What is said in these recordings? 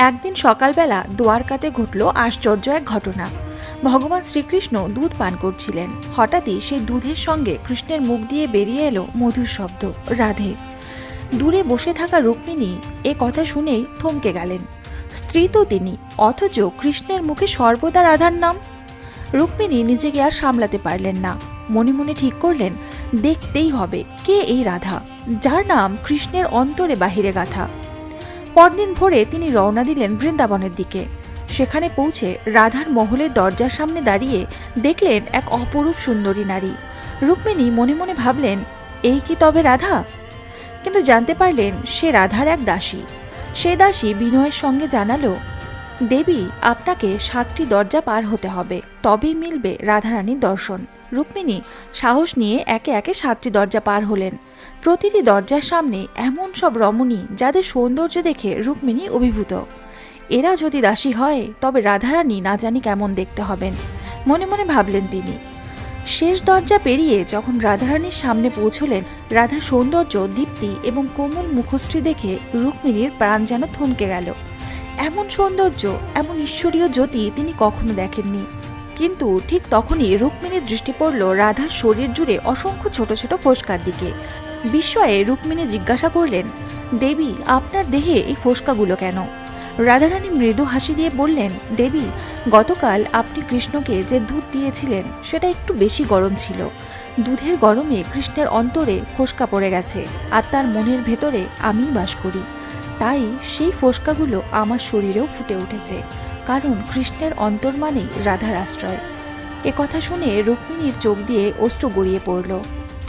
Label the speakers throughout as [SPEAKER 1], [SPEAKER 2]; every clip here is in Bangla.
[SPEAKER 1] একদিন সকালবেলা দ্বারকাতে ঘটল আশ্চর্য এক ঘটনা। ভগবান শ্রীকৃষ্ণ দুধ পান করছিলেন। হঠাৎই সেই দুধের সঙ্গে কৃষ্ণের মুখ দিয়ে বেরিয়ে এলো মধুর শব্দ, রাধে। দূরে বসে থাকা রুক্মিণী এ কথা শুনেই থমকে গেলেন। স্ত্রী তো তিনি, অথচ কৃষ্ণের মুখে সর্বদা রাধার নাম। রুক্মিণী নিজেকে আর সামলাতে পারলেন না। মনে মনে ঠিক করলেন, দেখতেই হবে কে এই রাধা, যার নাম কৃষ্ণের অন্তরে বাহিরে গাথা। পরদিন ভোরে তিনি রওনা দিলেন বৃন্দাবনের দিকে। সেখানে পৌঁছে রাধার মহলের দরজার সামনে দাঁড়িয়ে দেখলেন এক অপরূপ সুন্দরী নারী। রুক্মিণী মনে মনে ভাবলেন, এই কি তবে রাধা? কিন্তু জানতে পারলেন সে রাধার এক দাসী। সে দাসী বিনয়ের সঙ্গে জানালো, দেবী, আপনাকে 7টি দরজা পার হতে হবে, তবেই মিলবে রাধারানীর দর্শন। রুক্মিণী সাহস নিয়ে একে একে 7টি দরজা পার হলেন। প্রতিটি দরজার সামনে এমন সব রমণী যাদের সৌন্দর্য দেখে রুক্মিণী অভিভূত। এরা যদি দাসী হয় তবে রাধারানী না জানি কেমন দেখতে হবেন, মনে মনে ভাবলেন তিনি। শেষ দরজা পেরিয়ে যখন রাধারানীর সামনে পৌঁছলেন, রাধার সৌন্দর্য, দীপ্তি এবং কোমল মুখশ্রী দেখে রুক্মিণীর প্রাণ যেন থমকে গেল। এমন সৌন্দর্য, এমন ঈশ্বরীয় জ্যোতি তিনি কখনো দেখেননি। কিন্তু ঠিক তখনই রুক্মিণীর দৃষ্টি পড়ল রাধার শরীর জুড়ে অসংখ্য ছোট ছোট ফোস্কার দিকে। বিস্ময়ে রুক্মিণী জিজ্ঞাসা করলেন, দেবী, আপনার দেহে এই ফোস্কাগুলো কেন? রাধারানী মৃদু হাসি দিয়ে বললেন, দেবী, গতকাল আপনি কৃষ্ণকে যে দুধ দিয়েছিলেন সেটা একটু বেশি গরম ছিল। দুধের গরমে কৃষ্ণের অন্তরে ফোস্কা পড়ে গেছে, আর তার মনের ভেতরে আমিই বাস করি। তাই সেই ফোস্কাগুলো আমার শরীরেও ফুটে উঠেছে, কারণ কৃষ্ণের অন্তর মানেই রাধার আশ্রয়। এ কথা শুনে রুক্মিণীর চোখ দিয়ে অশ্রু গড়িয়ে পড়ল।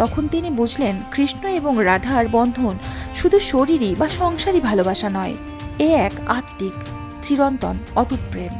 [SPEAKER 1] তখন তিনি বুঝলেন, কৃষ্ণ এবং রাধার বন্ধন শুধু শরীরী বা সংসারী ভালোবাসা নয়, এ এক আত্মিক, চিরন্তন, অটুট প্রেম।